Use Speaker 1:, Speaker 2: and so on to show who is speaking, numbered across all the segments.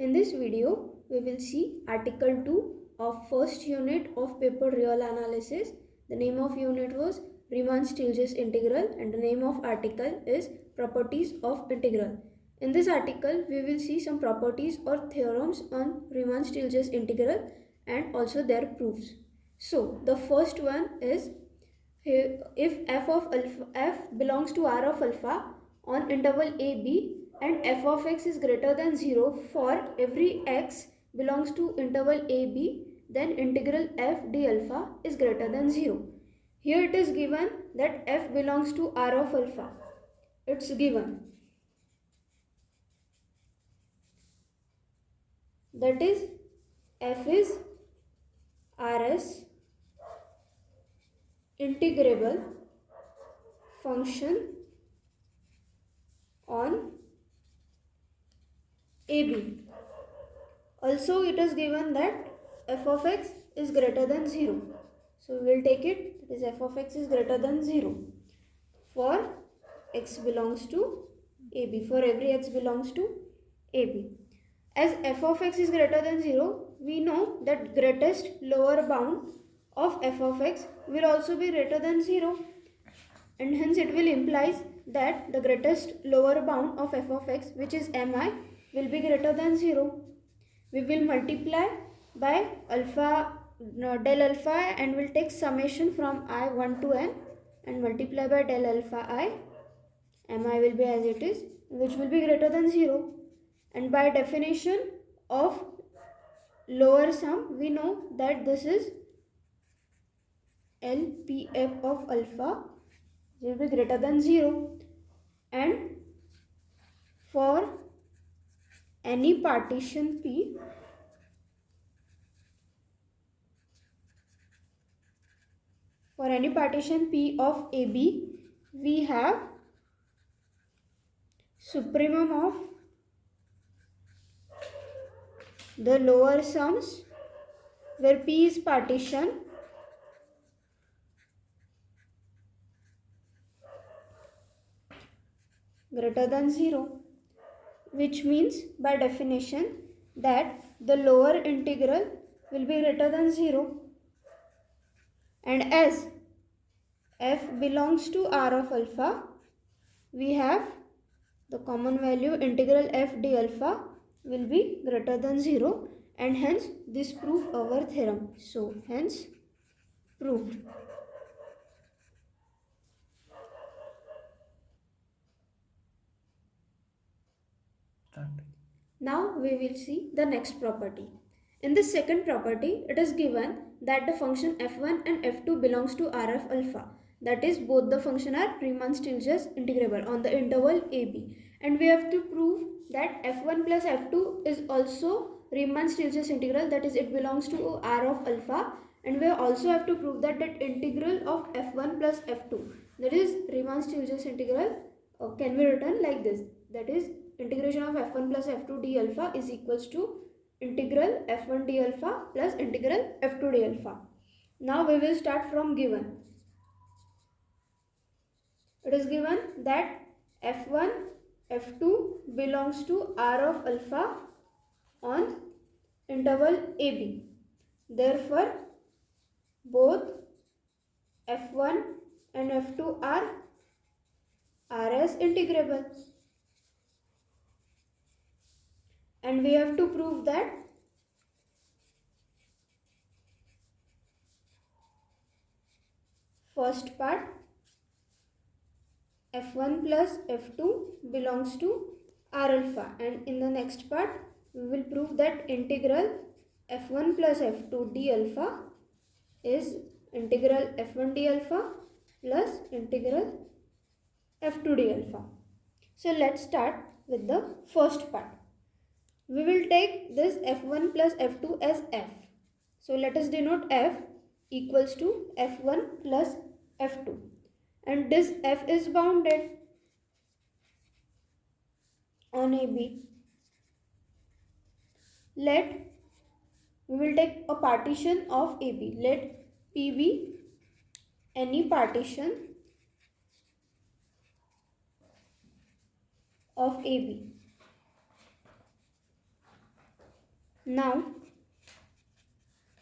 Speaker 1: In this video, we will see Article 2 of first unit of paper real analysis. The name of unit was Riemann-Stieltjes integral and the name of article is properties of integral. In this article, we will see some properties or theorems on Riemann-Stieltjes integral and also their proofs. So, the first one is if f of alpha f belongs to R of alpha on interval a b and f of x is greater than 0 for every x belongs to interval a b, then integral f d alpha is greater than 0. Here it is given that f belongs to R of alpha. It's given. That is f is Rs integrable function on AB. Also it is given that f of x is greater than 0. So we will take it, that is f of x is greater than 0 for x belongs to AB, for every x belongs to AB. As f of x is greater than 0, we know that greatest lower bound of f of x will also be greater than 0, and hence it will implies that the greatest lower bound of f of x, which is mi, will be greater than 0. We will multiply by alpha del alpha and will take summation from I 1 to n and multiply by del alpha I. Mi will be as it is, which will be greater than 0. And by definition of lower sum, we know that this is LPF of alpha will be greater than 0. And for any partition P, of AB, we have supremum of the lower sums where P is partition greater than 0, which means by definition that the lower integral will be greater than 0. And as f belongs to R of alpha, we have the common value integral f d alpha will be greater than 0, and hence this proves our theorem. So hence proved. Now we will see the next property. In the second property, it is given that the function f1 and f2 belongs to R of alpha. That is, both the function are Riemann-Stieltjes integrable on the interval ab. And we have to prove that f1 plus f2 is also Riemann-Stieltjes integral, that is, it belongs to R of alpha. And we also have to prove that integral of f1 plus f2, that is Riemann-Stieltjes integral, can be written like this. That is, integration of f1 plus f2 d alpha is equals to integral f1 d alpha plus integral f2 d alpha. Now we will start from given. It is given that f1, f2 belongs to R of alpha on interval AB. Therefore, both f1 and f2 are Rs integrable. And we have to prove that first part f1 plus f2 belongs to R alpha, and in the next part we will prove that integral f1 plus f2 d alpha is integral f1 d alpha plus integral f2 d alpha. So let's start with the first part. We will take this f1 plus f2 as f. So let us denote f equals to f1 plus f2. And this f is bounded on AB. We will take a partition of AB. Let P be any partition of AB. Now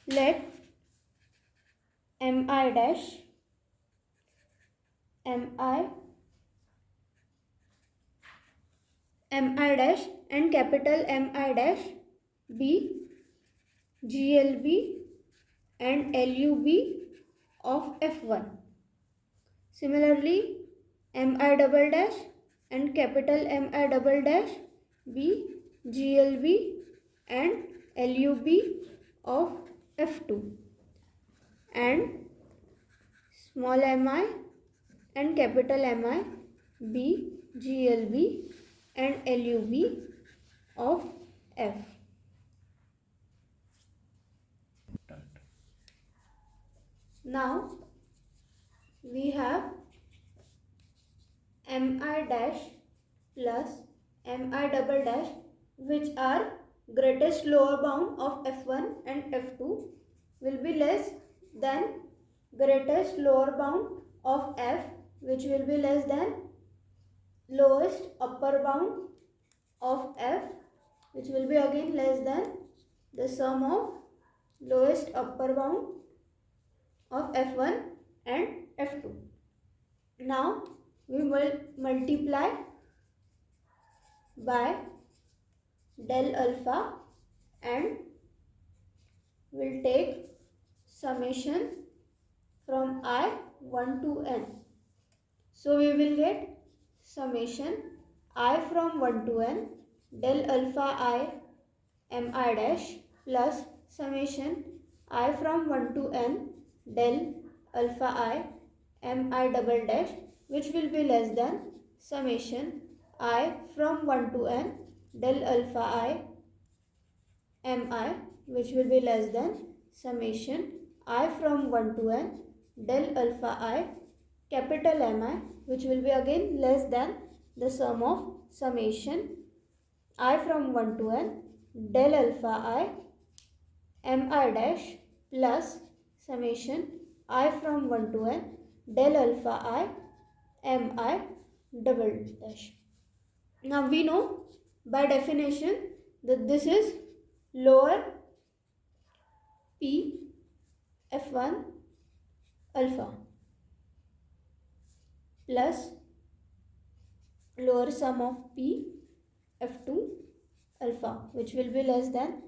Speaker 1: let mi dash mi dash and capital Mi dash be GLB and LUB of F1. Similarly, Mi double dash and capital Mi double dash be GLB and LUB of F2, and small mi and capital Mi be GLB and LUB of F. Now we have Mi dash plus Mi double dash, which are greatest lower bound of F1 and F2, will be less than greatest lower bound of F, which will be less than lowest upper bound of F, which will be again less than the sum of lowest upper bound of F1 and F2. Now we will multiply by del alpha and will take summation from I 1 to n. So we will get summation I from 1 to n del alpha I mi dash plus summation I from 1 to n del alpha I mi double dash, which will be less than summation I from 1 to n del alpha I mi, which will be less than summation I from 1 to n del alpha I capital Mi, which will be again less than the sum of summation I from 1 to n del alpha I mi dash plus summation I from 1 to n del alpha I mi double dash. Now we know by definition that this is lower P F1 alpha plus lower sum of P F2 alpha, which will be less than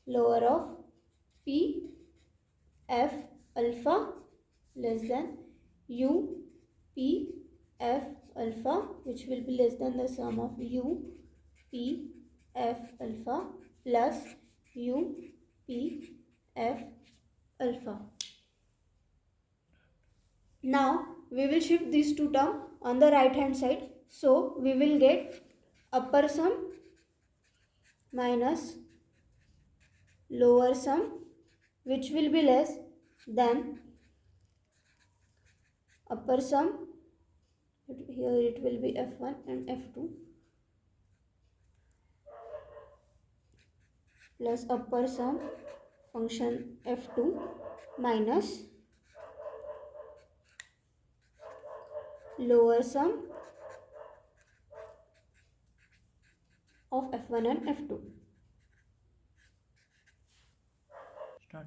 Speaker 1: lower of P F alpha less than U P F alpha, which will be less than the sum of U P F alpha plus U P F alpha. Now we will shift these two terms on the right hand side. So we will get upper sum minus lower sum, which will be less than upper sum. Here it will be F1 and F2 plus upper sum function F2 minus lower sum of F1 and F2. Start.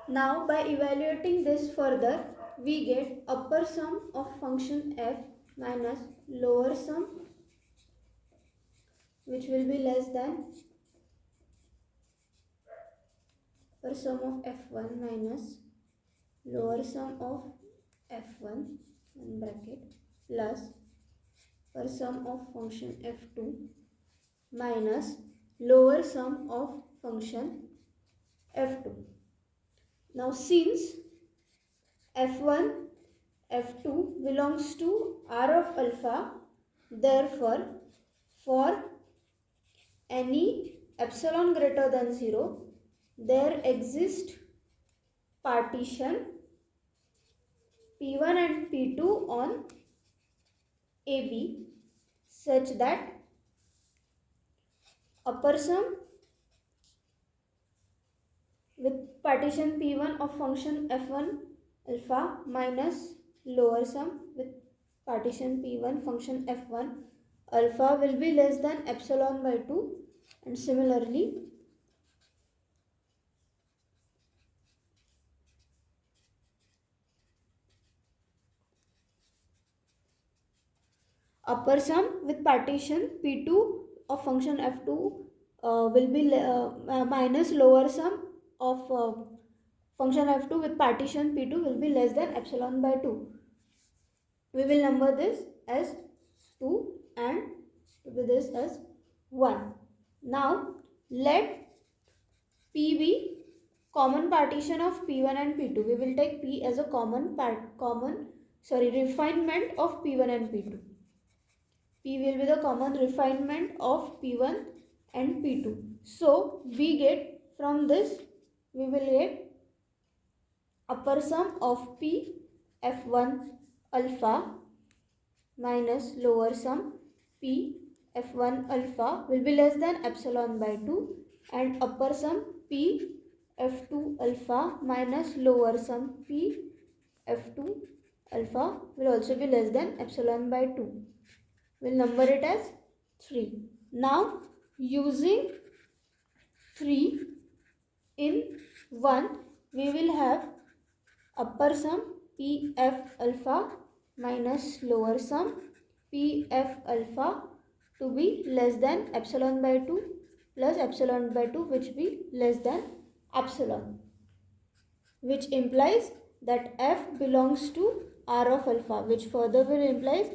Speaker 1: Now by evaluating this further, we get upper sum of function F minus lower sum, which will be less than upper sum of F1 minus lower sum of F1 in bracket plus upper sum of function F2 minus lower sum of function F2. Now since F1, F2 belongs to R of alpha, therefore for any epsilon greater than 0, there exists partition P1 and P2 on AB such that upper sum with partition P1 of function F1 alpha minus lower sum with partition P1 function F1 alpha will be less than epsilon by 2, and similarly upper sum with partition P2 of function F2 will be minus lower sum of function F2 with partition P2 will be less than epsilon by 2. We will number this as 2 and this as 1. Now let P be common partition of P1 and P2. We will take P as a refinement of P1 and P2. P will be the common refinement of P1 and P2. So we get from this, we will get upper sum of P F1 alpha minus lower sum P F1 alpha will be less than epsilon by 2, and upper sum P F2 alpha minus lower sum P F2 alpha will also be less than epsilon by 2. We'll number it as 3. Now using 3 in 1, we will have upper sum Pf alpha minus lower sum Pf alpha to be less than epsilon by 2 plus epsilon by 2, which be less than epsilon, which implies that F belongs to R of alpha, which further will implies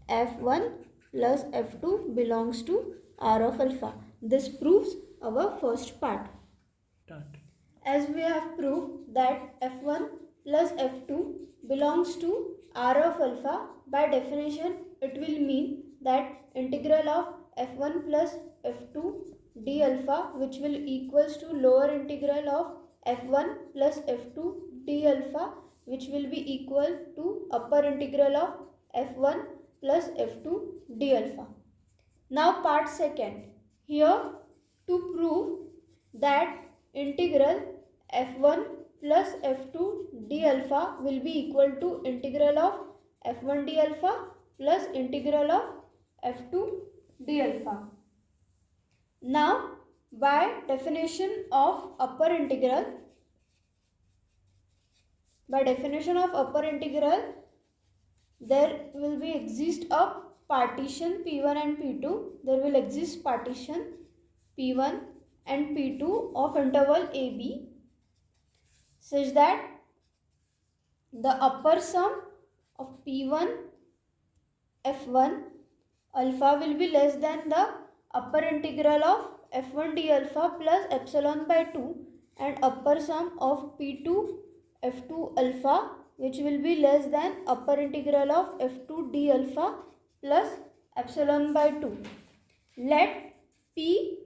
Speaker 1: F1 plus F2 belongs to R of alpha. This proves our first part. As we have proved that F1 plus F2 belongs to R of alpha, by definition it will mean that integral of F1 plus F2 d alpha, which will equals to lower integral of F1 plus F2 d alpha, which will be equal to upper integral of F1 plus F2 d alpha. Now part second. Here to prove that integral F1 plus F2 d alpha will be equal to integral of F1 d alpha plus integral of F2 d alpha. Now by definition of upper integral, there will be exist a partition P1 and P2. There will exist partition P1 and P2 of interval AB such that the upper sum of P1 F1 alpha will be less than the upper integral of F1 d alpha plus epsilon by 2, and upper sum of P2 F2 alpha, which will be less than upper integral of F2 d alpha plus epsilon by 2. Let P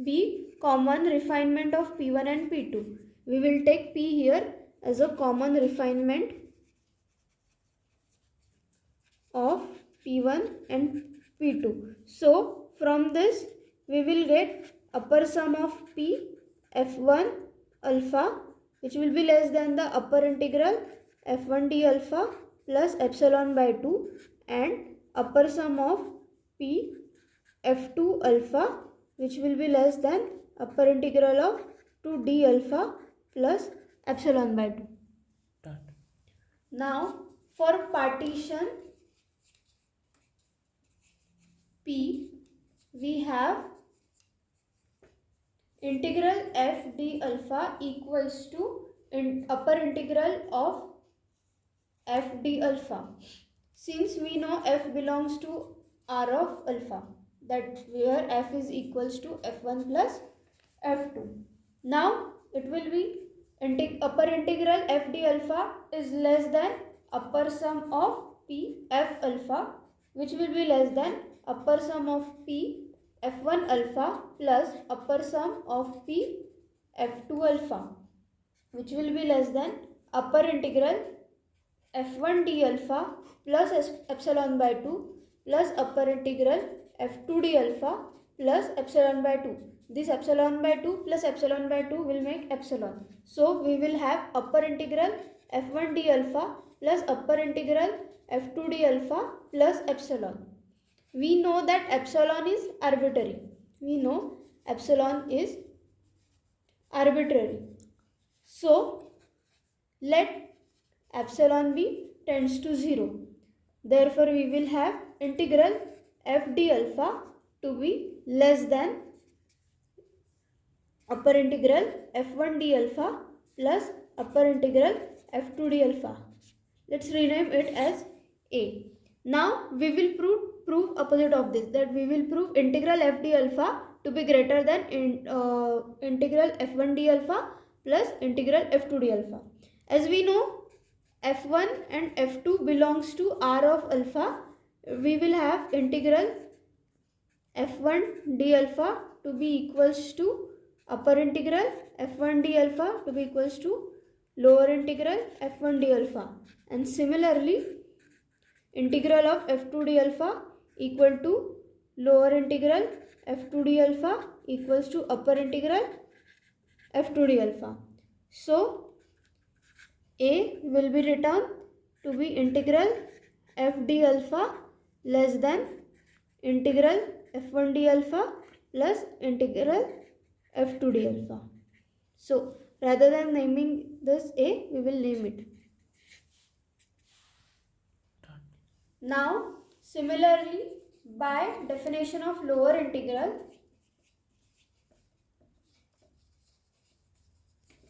Speaker 1: be common refinement of P1 and P2. We will take P here as a common refinement of P1 and P2. So from this we will get upper sum of P F1 alpha, which will be less than the upper integral F1 d alpha plus epsilon by 2, and upper sum of P F2 alpha, which will be less than upper integral of 2 d alpha plus epsilon by 2. Now for partition P, we have integral f d alpha equals to upper integral of f d alpha. Since we know f belongs to R of alpha, that where f is equals to f1 plus f2. Now it will be upper integral f d alpha is less than upper sum of p f alpha, which will be less than upper sum of p f1 alpha plus upper sum of p f2 alpha, which will be less than upper integral f1 d alpha plus epsilon by 2 plus upper integral f2 d alpha plus epsilon by 2. This epsilon by 2 plus epsilon by 2 will make epsilon. So we will have upper integral f1 d alpha plus upper integral f2 d alpha plus epsilon. We know that epsilon is arbitrary. So let epsilon be tends to 0. Therefore we will have integral f d alpha to be less than upper integral f1 d alpha plus upper integral f2 d alpha. Let's rename it as a. Now we will prove opposite of this, that we will prove integral f d alpha to be greater than integral f1 d alpha plus integral f2 d alpha. As we know, f1 and f2 belongs to r of alpha. We will have integral f1 d alpha to be equals to upper integral f1 d alpha to be equals to lower integral f1 d alpha, and similarly integral of f2 d alpha equal to lower integral f2 d alpha equals to upper integral f2 d alpha. So a will be written to be integral f d alpha less than integral f1 d alpha plus integral f2 d alpha. So rather than naming this a, we will name it. Now similarly, by definition of lower integral,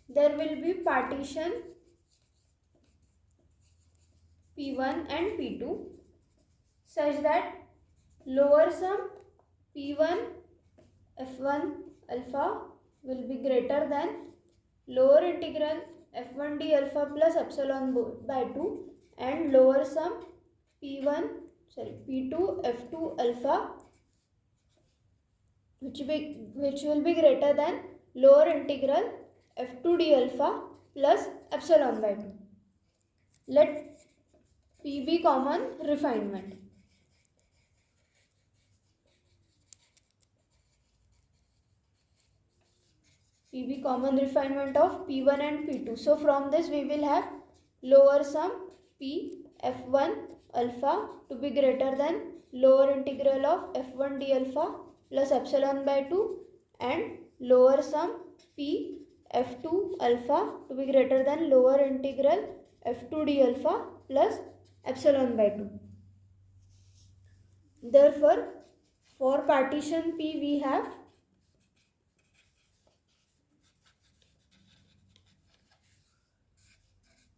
Speaker 1: there will be partition p1 and p2 such that lower sum p1 f1 alpha will be greater than lower integral f1 d alpha plus epsilon by 2, and lower sum p2 f2 alpha which will be greater than lower integral f2 d alpha plus epsilon by 2. Let p be common refinement. P be common refinement of p1 and p2. So from this we will have lower sum p f1 alpha to be greater than lower integral of f1 d alpha plus epsilon by 2, and lower sum p f2 alpha to be greater than lower integral f2 d alpha plus epsilon by 2. Therefore, for partition P we have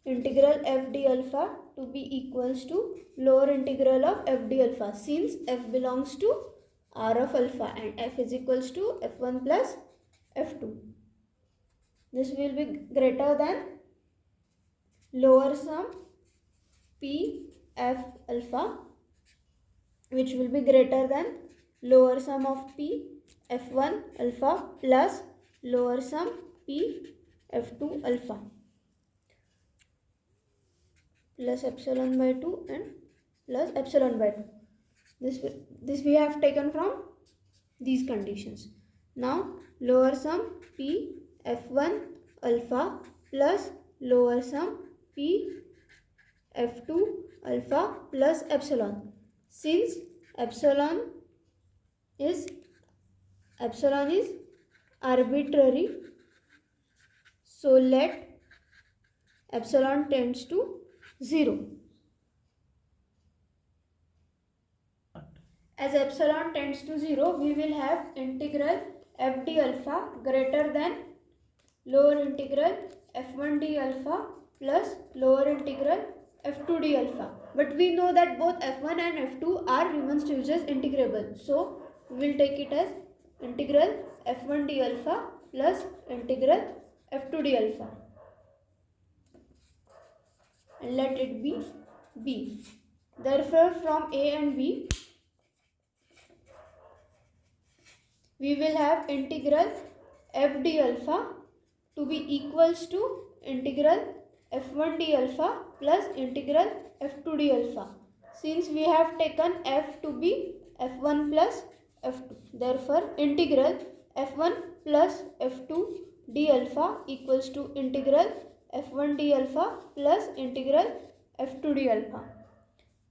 Speaker 1: integral f d alpha to be equals to lower integral of f d alpha, since f belongs to r of alpha and f is equals to f1 plus f2. This will be greater than lower sum p f alpha, which will be greater than lower sum of p f1 alpha plus lower sum p f2 alpha plus epsilon by 2 and plus epsilon by 2. This we have taken from these conditions. Now lower sum p f1 alpha plus lower sum p f2 alpha plus epsilon. Since epsilon is arbitrary, so let epsilon tends to 0. As epsilon tends to 0, we will have integral f d alpha greater than lower integral f1 d alpha plus lower integral f2 d alpha. But we know that both f1 and f2 are Riemann-Stieltjes integrable. So we will take it as integral f1 d alpha plus integral f2 d alpha. And let it be b. Therefore, from a and b, we will have integral f d alpha to be equals to integral f1 d alpha plus integral f2 d alpha, since we have taken f to be f1 plus f2. Therefore, integral f1 plus f2 d alpha equals to integral f1 d alpha plus integral f2 d alpha.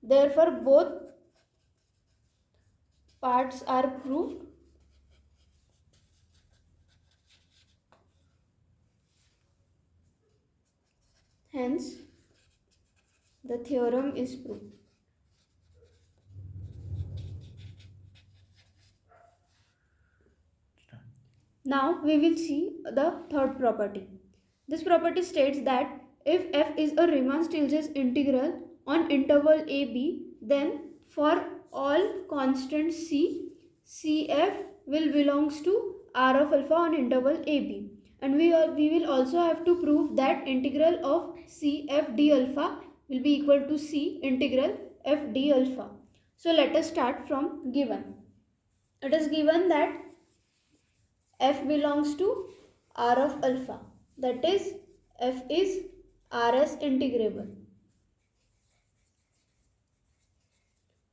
Speaker 1: Therefore, both parts are proved. Hence, the theorem is proved. Now we will see the third property. This property states that if f is a Riemann-Stieltjes integral on interval ab, then for all constants c, cf will belongs to r of alpha on interval ab. And we will also have to prove that integral of c f d alpha will be equal to c integral f d alpha. So let us start from given. It is given that f belongs to r of alpha, that is f is rs integrable,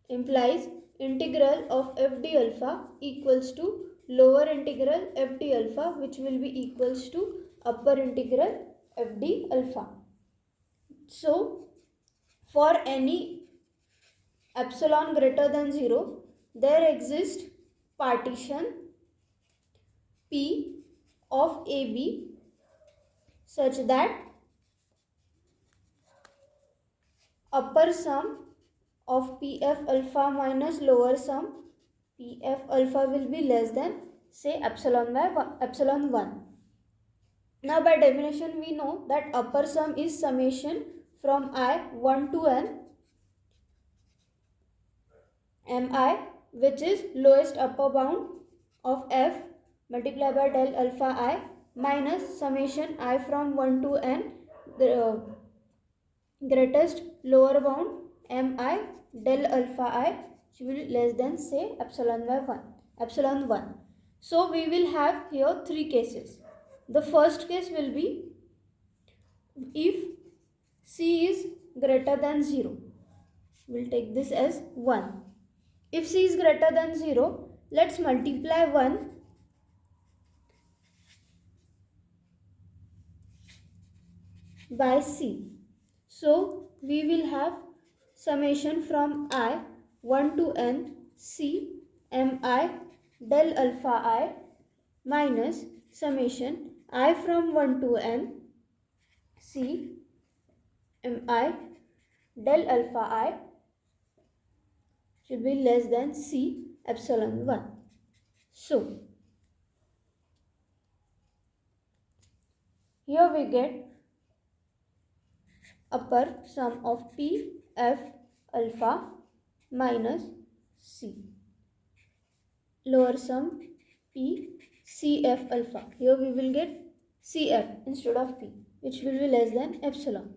Speaker 1: implies integral of f d alpha equals to lower integral f d alpha, which will be equals to upper integral f d alpha. So for any epsilon greater than 0, there exists partition P of AB such that upper sum of PF alpha minus lower sum PF alpha will be less than, say, epsilon 1. Now by definition we know that upper sum is summation from I 1 to n mi, which is lowest upper bound of f multiplied by del alpha I minus summation I from 1 to n greatest lower bound mi del alpha I, which will be less than, say, epsilon 1. So we will have here three cases. The first case will be if c is greater than 0. We'll take this as 1. If c is greater than 0, let's multiply 1 by c. So we will have summation from I 1 to n c mi del alpha I minus summation I from 1 to n c mi del alpha I should be less than c epsilon 1. So here we get upper sum of P f alpha minus C, lower sum P C f alpha. Here we will get CF instead of P, which will be less than epsilon.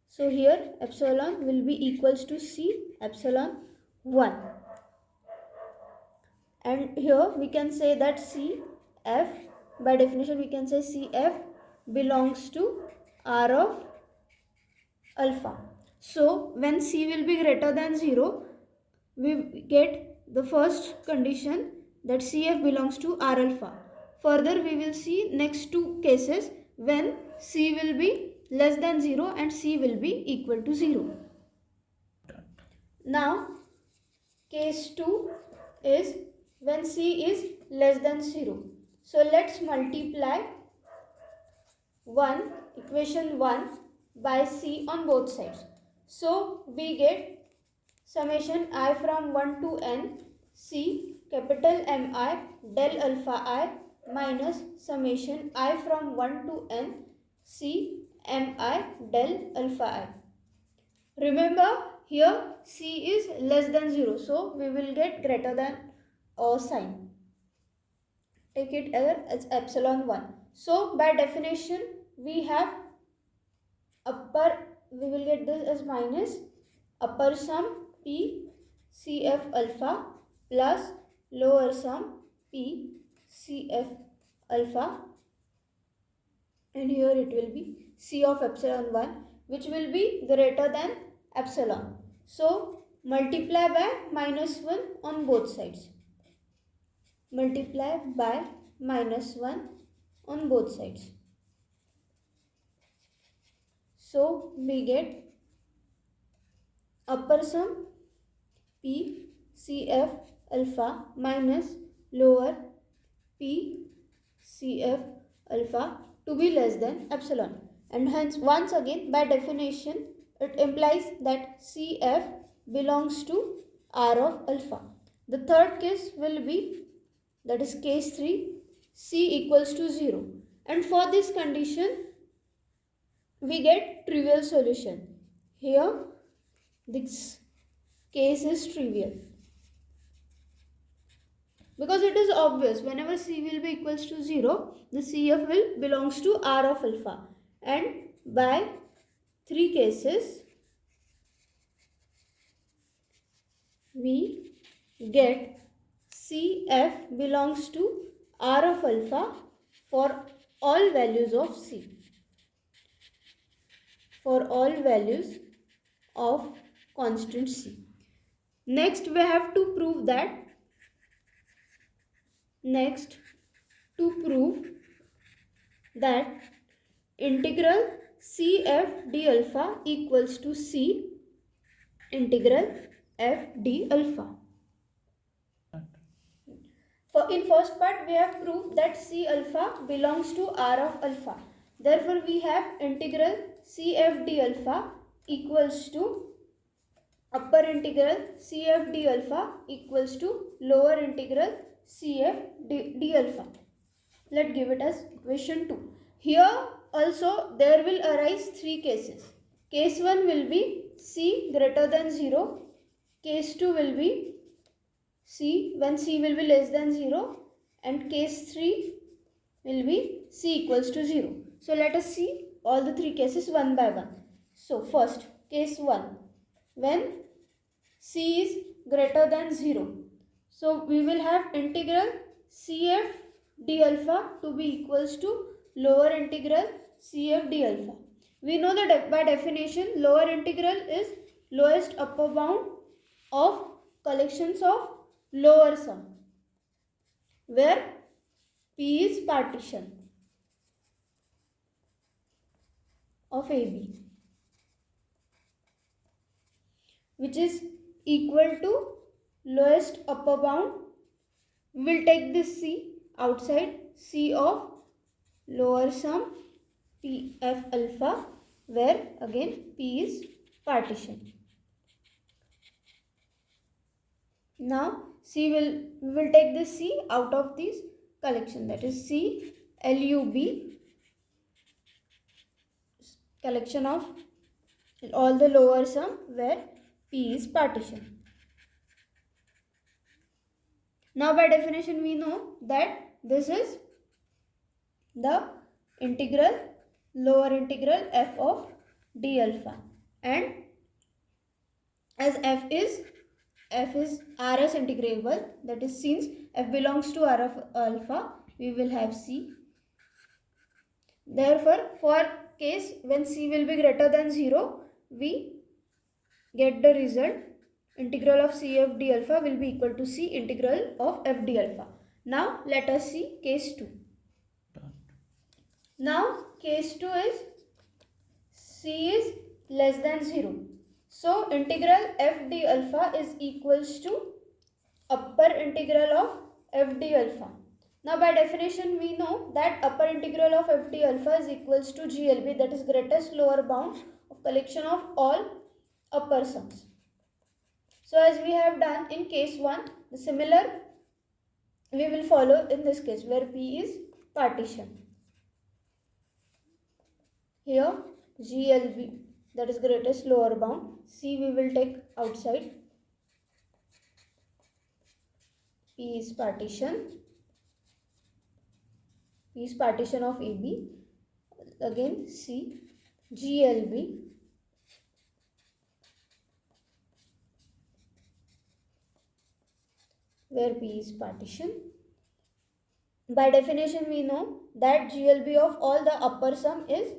Speaker 1: So here epsilon will be equals to C epsilon 1. And here we can say that CF, by definition we can say CF belongs to R of alpha. So when c will be greater than 0, we get the first condition that cf belongs to r alpha. Further we will see next two cases when c will be less than 0 and c will be equal to 0. Now case 2 is when c is less than 0. So let's multiply equation 1 by c on both sides. So we get summation I from 1 to n c capital Mi del alpha I minus summation I from 1 to n c Mi del alpha I. Remember here c is less than 0, so we will get greater than or sign. Take it as epsilon 1. So by definition we have upper, we will get this as minus upper sum P CF alpha plus lower sum P CF alpha, and here it will be C of epsilon 1, which will be greater than epsilon. So multiply by minus 1 on both sides. Multiply by minus 1 on both sides. So we get upper sum P CF alpha minus lower P CF alpha to be less than epsilon, and hence once again by definition it implies that CF belongs to R of alpha. The third case will be, that is case 3, C equals to 0. And for this condition, we get trivial solution. Here, this case is trivial. Because it is obvious, whenever C will be equals to 0, the CF will belongs to R of alpha. And by 3 cases, we get CF belongs to R of alpha for all values of C. For all values of constant C. Next, we have to prove that integral CF d alpha equals to C integral f d alpha. In first part, we have proved that C alpha belongs to R of alpha. Therefore, we have integral CF d alpha equals to upper integral CF d alpha equals to lower integral CF d alpha. Let's give it as equation 2. Here also there will arise 3 cases. Case 1 will be C greater than 0. Case 2 will be C when C will be less than 0. And case 3 will be C equals to 0. So let us see all the 3 cases one by one. So first, case 1, when C is greater than 0. So we will have integral CF d alpha to be equals to lower integral CF d alpha. We know that by definition lower integral is lowest upper bound of collections of lower sum, where P is partition of AB, which is equal to lowest upper bound. We will take this C outside, C of lower sum PF alpha, where again P is partition. Now we will take this C out of this collection, that is C LUB, collection of all the lower sum where P is partition. Now by definition we know that this is the integral lower integral f of d alpha, and as f is Rs integrable, that is since f belongs to R of alpha, we will have C. Therefore for case when C will be greater than 0, we get the result integral of CF d alpha will be equal to C integral of f d alpha. Now let us see case 2. Now case 2 is C is less than 0. So integral f d alpha is equals to upper integral of f d alpha. Now by definition we know that upper integral of f d alpha is equals to GLB, that is greatest lower bound of collection of all upper sums. So as we have done in case 1, the similar we will follow in this case where P is partition. Here GLB, that is greatest lower bound, C we will take outside, P is partition of AB, again C GLB, where P is partition. By definition we know that GLB of all the upper sum is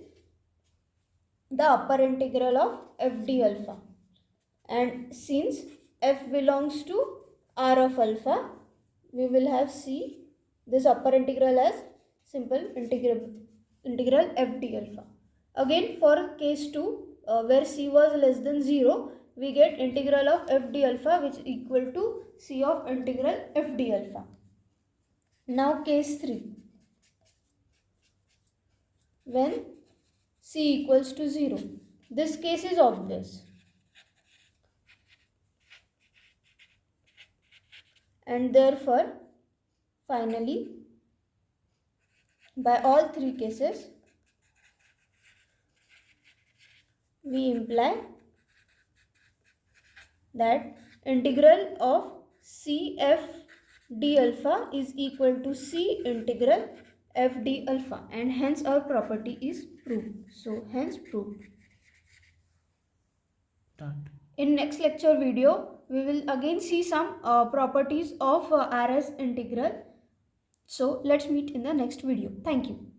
Speaker 1: the upper integral of f d alpha, and since f belongs to R of alpha, we will have C this upper integral as simple integral f d alpha. Again for case 2 where C was less than 0, we get integral of f d alpha which is equal to C of integral f d alpha. Now case 3, when C equals to 0. This case is obvious. And therefore, finally, by all three cases, we imply that integral of CF d alpha is equal to C integral f d alpha, and hence our property is proved. So hence proved.
Speaker 2: Done.
Speaker 1: In next lecture video, we will again see some properties of RS integral. So let's meet in the next video. Thank you.